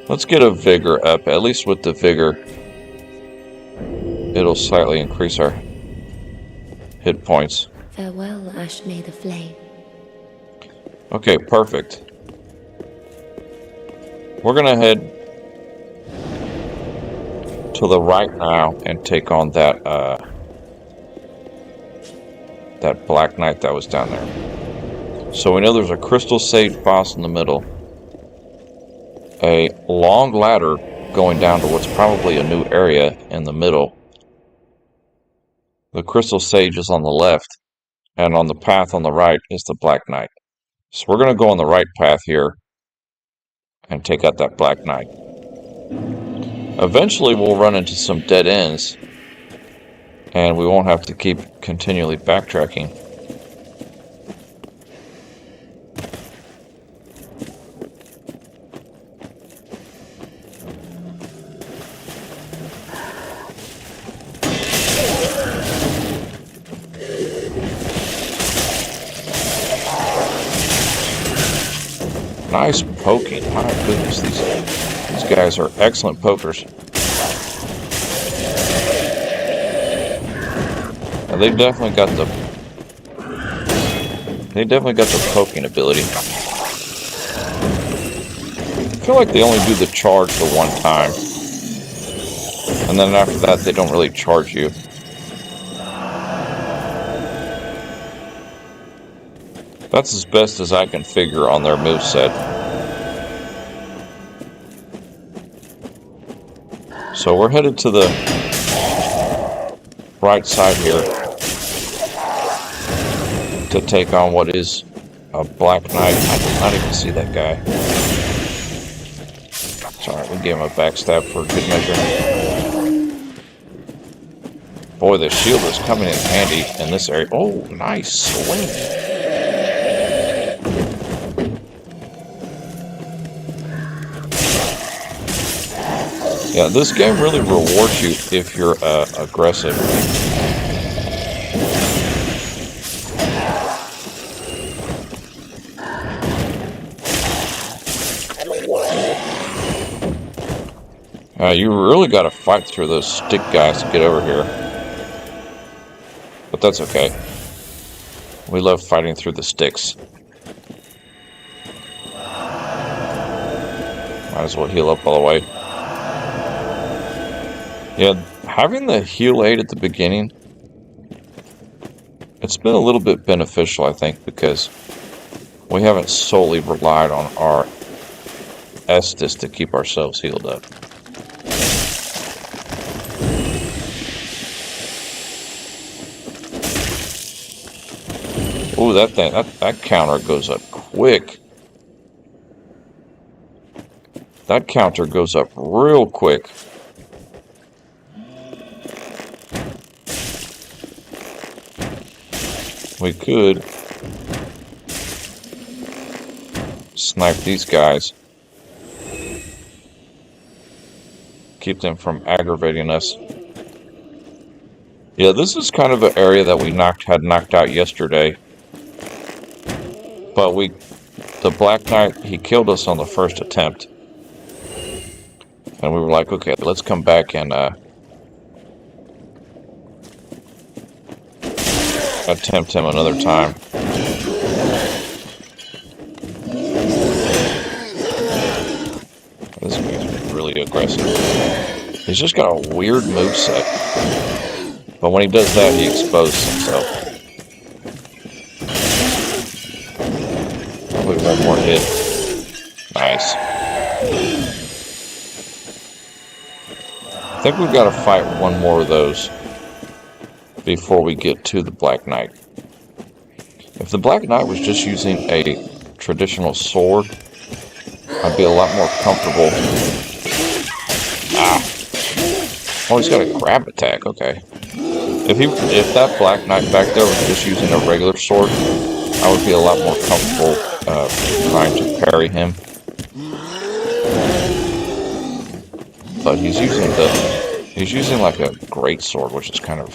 Let's get a vigor up. At least with the vigor, it'll slightly increase our hit points. Farewell, Ashmay the Flame. Okay, perfect. We're gonna head to the right now and take on that that Black Knight that was down there. So we know there's a Crystal Sage boss in the middle, a long ladder going down to what's probably a new area in the middle. The Crystal Sage is on the left, and on the path on the right is the Black Knight. So we're going to go on the right path here and take out that Black Knight. Eventually we'll run into some dead ends, and we won't have to keep continually backtracking. Nice poking. My goodness, these guys are excellent pokers. Now, they definitely got the poking ability. I feel like they only do the charge the one time. And then after that, they don't really charge you. That's as best as I can figure on their moveset. So we're headed to the right side here to take on what is a Black Knight. I did not even see that guy. Sorry, we gave him a backstab for good measure. Boy, the shield is coming in handy in this area. Oh, nice swing. Yeah, this game really rewards you if you're aggressive. You really got to fight through those stick guys to get over here. But that's okay. We love fighting through the sticks. Might as well heal up all the way. Yeah, having the heal aid at the beginning, it's been a little bit beneficial, I think, because we haven't solely relied on our Estus to keep ourselves healed up. Ooh, that counter goes up quick. That counter goes up real quick. We could snipe these guys. Keep them from aggravating us. Yeah, this is kind of an area that we had knocked out yesterday. But the Black Knight, he killed us on the first attempt. And we were like, okay, let's come back and attempt him another time. This guy's really aggressive. He's just got a weird moveset. But when he does that, he exposes himself. Probably one more hit. Nice. I think we've got to fight one more of those before we get to the Black Knight. If the Black Knight was just using a traditional sword, I'd be a lot more comfortable. Ah! Oh, he's got a grab attack. Okay. If that Black Knight back there was just using a regular sword, I would be a lot more comfortable trying to parry him. But he's using like a great sword, which is kind of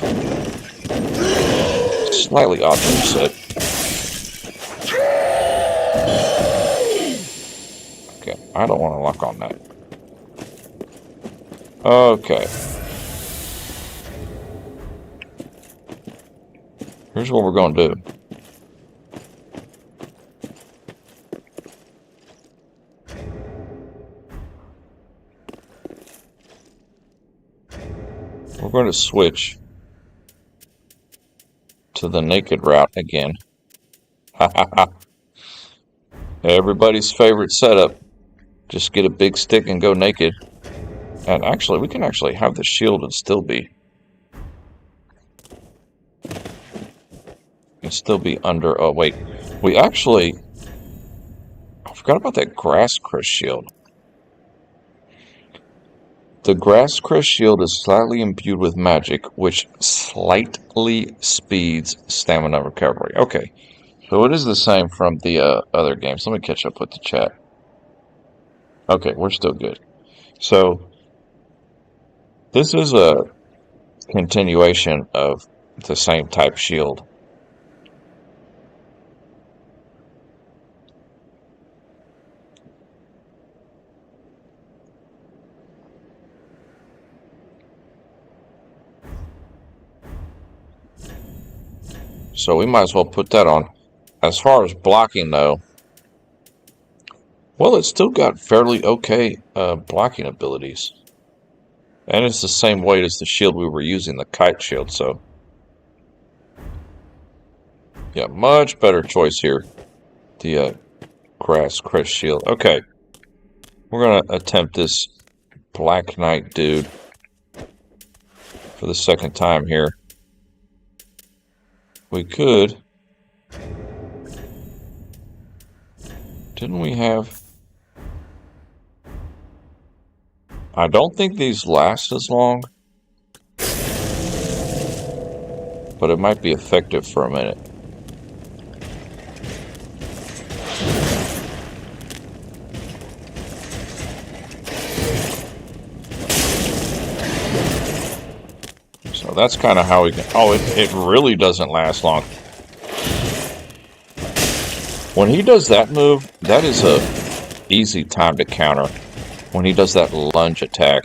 slightly odd moveset. Okay, I don't want to lock on that. Okay. Here's what we're going to do. We're going to switch to the naked route again. Everybody's favorite setup. Just get a big stick and go naked. And actually, we can actually have the shield and still be under. Oh, wait. We actually... I forgot about that Grass Crest shield. The Grass Crest shield is slightly imbued with magic, which slightly speeds stamina recovery. Okay. So it is the same from the other games. Let me catch up with the chat. Okay, we're still good. So, this is a continuation of the same type shield. So we might as well put that on. As far as blocking, though, well, it's still got fairly okay blocking abilities. And it's the same weight as the shield we were using, the kite shield, so... yeah, much better choice here. The grass crest shield. Okay. We're going to attempt this Black Knight dude for the second time here. We could... didn't we have... I don't think these last as long. But it might be effective for a minute. So that's kind of how we can... oh, it really doesn't last long. When he does that move, that is a easy time to counter. When he does that lunge attack.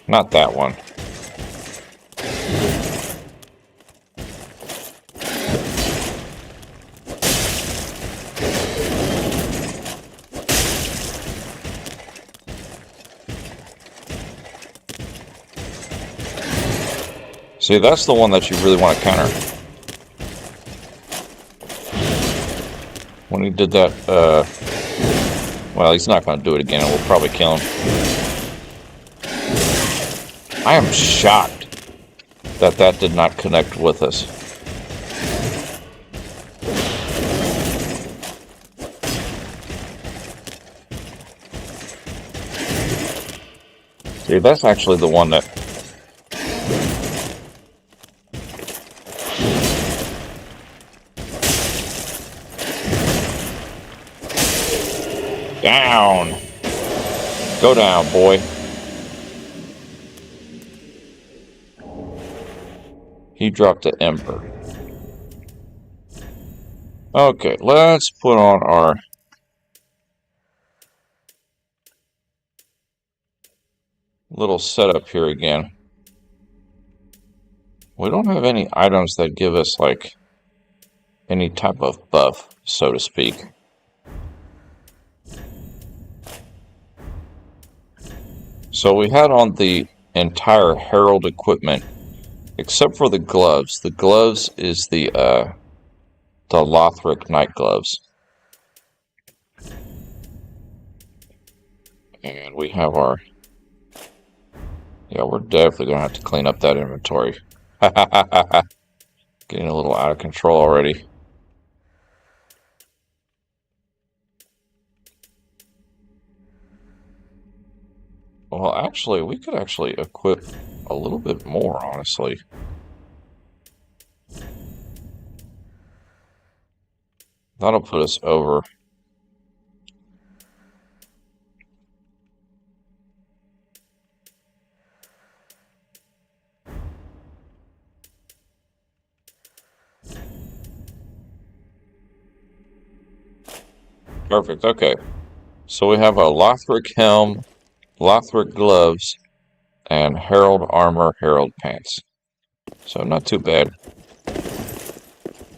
Not that one. See, that's the one that you really want to counter. When he did that, well, he's not going to do it again, and we'll probably kill him. I am shocked that that did not connect with us. See, that's actually the one that... down! Go down, boy. He dropped the Ember. Okay, let's put on our... little setup here again. We don't have any items that give us, like, any type of buff, so to speak. So we had on the entire Herald equipment, except for the gloves. The gloves is the Lothric Knight gloves. And we have our... yeah, we're definitely going to have to clean up that inventory. Getting a little out of control already. Well, actually, we could actually equip a little bit more, honestly. That'll put us over. Perfect, okay. So we have a Lothric helm, Lothric gloves, and Herald armor, Herald pants. So not too bad.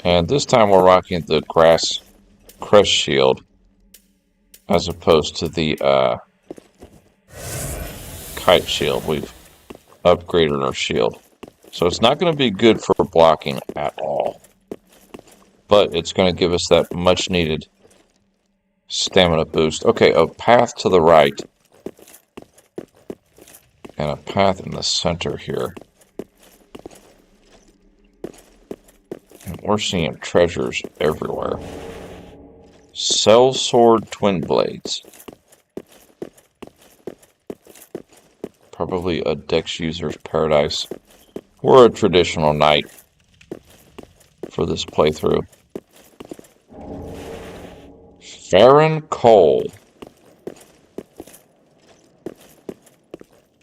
And this time we're rocking the grass crest shield as opposed to the kite shield. We've upgraded our shield. So it's not going to be good for blocking at all. But it's going to give us that much needed stamina boost. Okay, a path to the right. And a path in the center here. And we're seeing treasures everywhere. Sellsword Twin Blades. Probably a Dex user's paradise. We're a traditional knight for this playthrough. Farron Cole.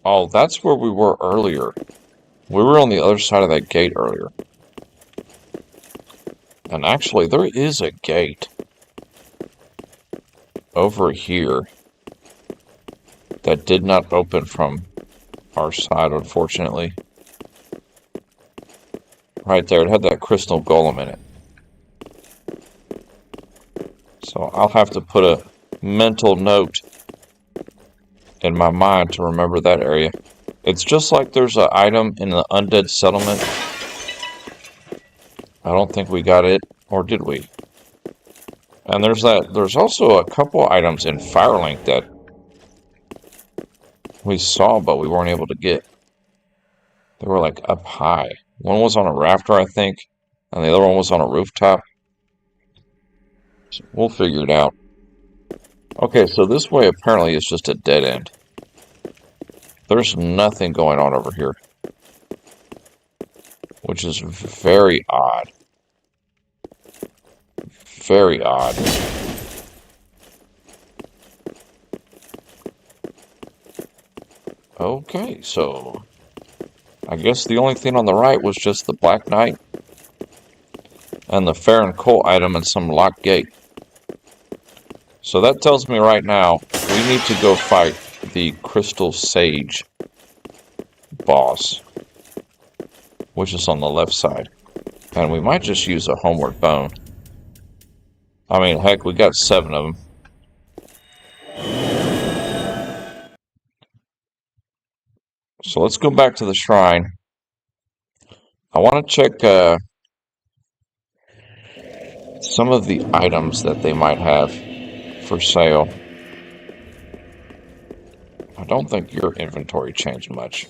Oh, that's where we were earlier. We were on the other side of that gate earlier. And actually, there is a gate over here that did not open from our side, unfortunately. Right there, it had that crystal golem in it. So I'll have to put a mental note in my mind to remember that area. It's just like there's an item in the undead settlement. I don't think we got it, or did we? And there's also a couple items in Firelink that we saw, but we weren't able to get. They were like up high. One was on a rafter, I think, and the other one was on a rooftop. So we'll figure it out. Okay, so this way apparently is just a dead end. There's nothing going on over here, which is very odd. Very odd. Okay, so I guess the only thing on the right was just the Black Knight and the Farron Coal item and some locked gate. So that tells me right now we need to go fight the Crystal Sage boss, which is on the left side. And we might just use a Homeward Bone. I mean, heck, we got 7 of them. So let's go back to the shrine. I want to check some of the items that they might have for sale. I don't think your inventory changed much.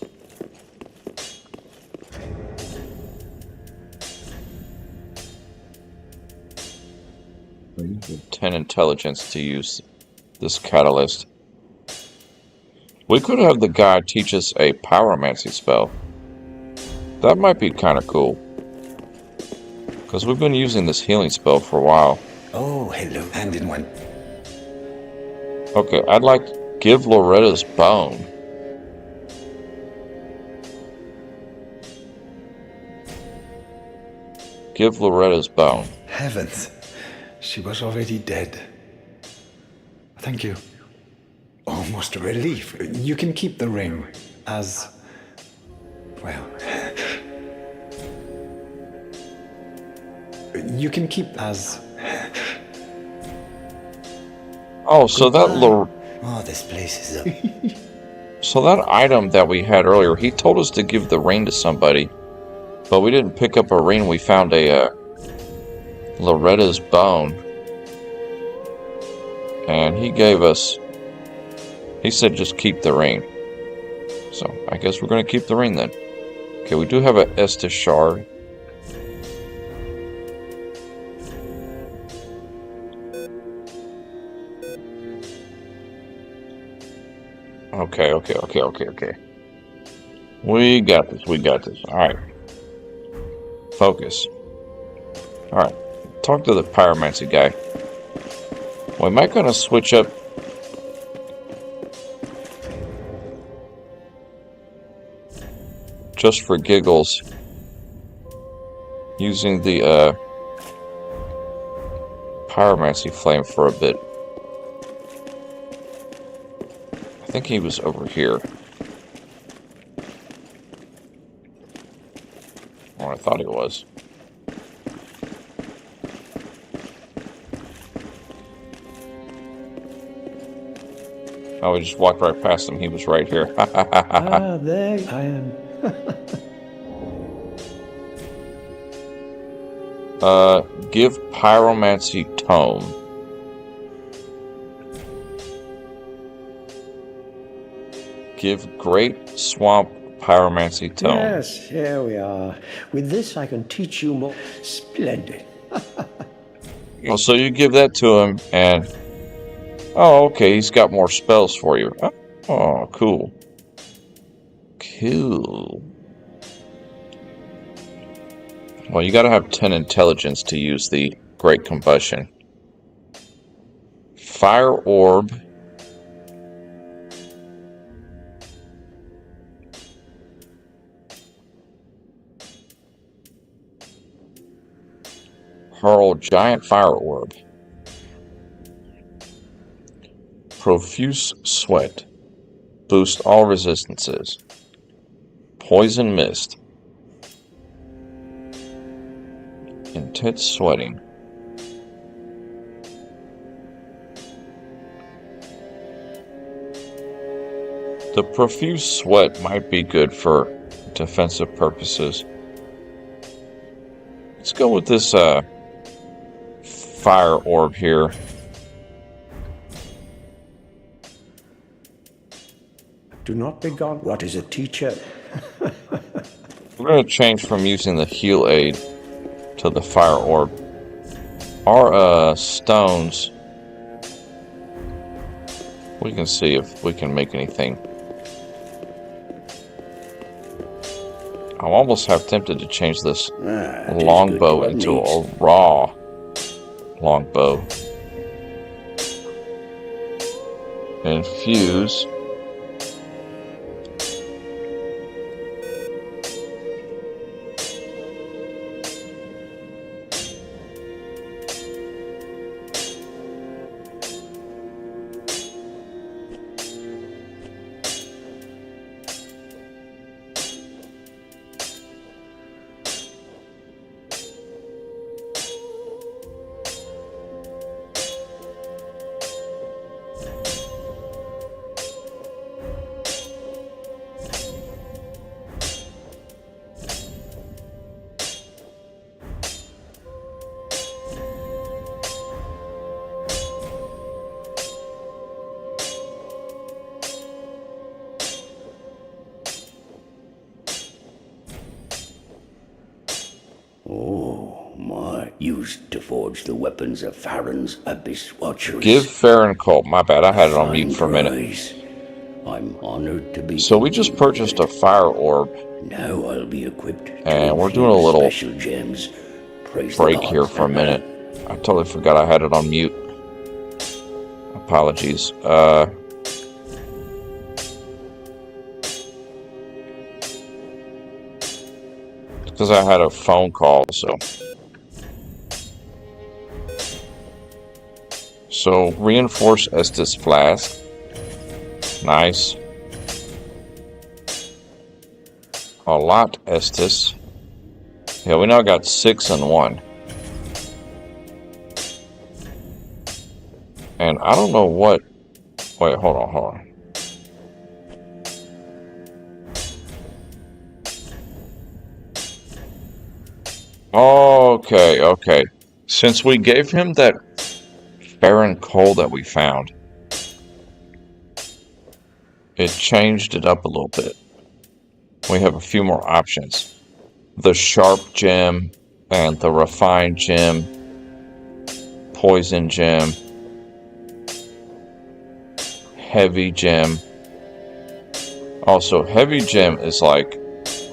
I need 10 intelligence to use this catalyst. We could have the guy teach us a pyromancy spell. That might be kind of cool. Because we've been using this healing spell for a while. Oh, hello, hand in one. Okay, I'd like to give Loretta's bone. Give Loretta's bone. Heavens, she was already dead. Thank you. Almost a relief. You can keep the ring as... well... you can keep as... Oh, so that Oh, this place is a... So that item that we had earlier, he told us to give the ring to somebody, but we didn't pick up a ring. We found a Loretta's bone, and he gave us. He said just keep the ring. So I guess we're going to keep the ring then. Okay, we do have a Estus shard. Okay. We got this. Alright. Focus. Alright. Talk to the pyromancy guy. We might gonna switch up. Just for giggles. Using the pyromancy flame for a bit. I think he was over here. Or I thought he was. Oh, we just walked right past him. He was right here. there I am. Give pyromancy tome. Give Great Swamp pyromancy tome. Yes, here we are. With this, I can teach you more. Splendid. Well, so you give that to him, and oh, okay, he's got more spells for you. Oh, cool. Cool. Well, you gotta have 10 intelligence to use the Great Combustion. Fire Orb. Hurl Giant Fire Orb. Profuse Sweat. Boost all resistances. Poison Mist. Intense sweating. The profuse sweat might be good for defensive purposes. Let's go with this fire orb here. Do not be gone. What is a teacher? We're going to change from using the heal aid to the fire orb. Our stones, we can see if we can make anything. I'm almost half tempted to change this longbow into a raw longbow. Infuse. Oh, my. Used to forge the weapons of Farron's Abyss Watchers. Give Farron Colt. My bad, I had it on mute for a minute. Prize. I'm honored to be. So we just purchased a fire orb. Now I'll be equipped. And we're doing a little special gems. Praise break the here gods. for a minute. I totally forgot I had it on mute. Apologies. Because I had a phone call, so reinforce Estus flask. Nice. A lot Estus. Yeah, we now got 6 and 1. And I don't know what... Wait, hold on. Okay. Since we gave him that Farron coal that we found, it changed it up a little bit. We have a few more options. The sharp gem and the refined gem, poison gem, heavy gem. Also, heavy gem is like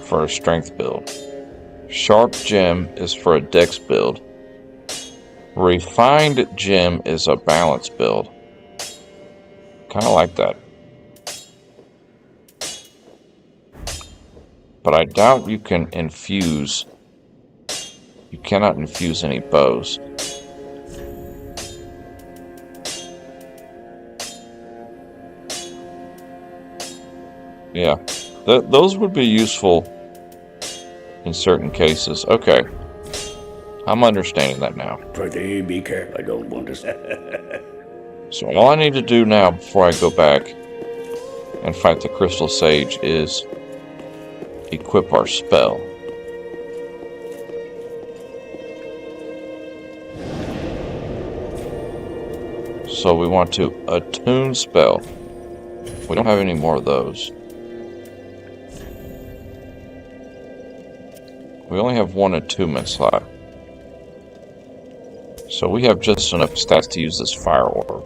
for a strength build. Sharp gem is for a dex build. Refined gem is a balance build. Kind of like that. But I doubt you can infuse. You cannot infuse any bows. Yeah, those would be useful in certain cases. Okay, I'm understanding that now. Pretty be careful. I don't want to say. So all I need to do now before I go back and fight the Crystal Sage is equip our spell. So we want to attune spell. We don't have any more of those. We only have one attunement slot. So we have just enough stats to use this fire orb.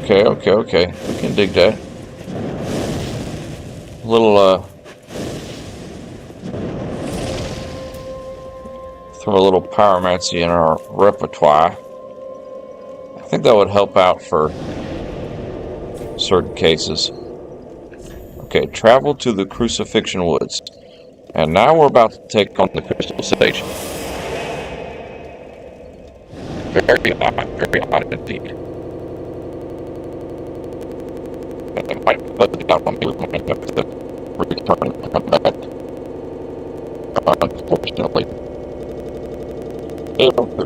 Okay. We can dig that. A little, throw a little pyromancy in our repertoire. I think that would help out for certain cases. Okay, travel to the Crucifixion Woods. And now we're about to take on the Crystal Sage. Very odd indeed. I might put it out on me with my episode. return and come back. Unfortunately.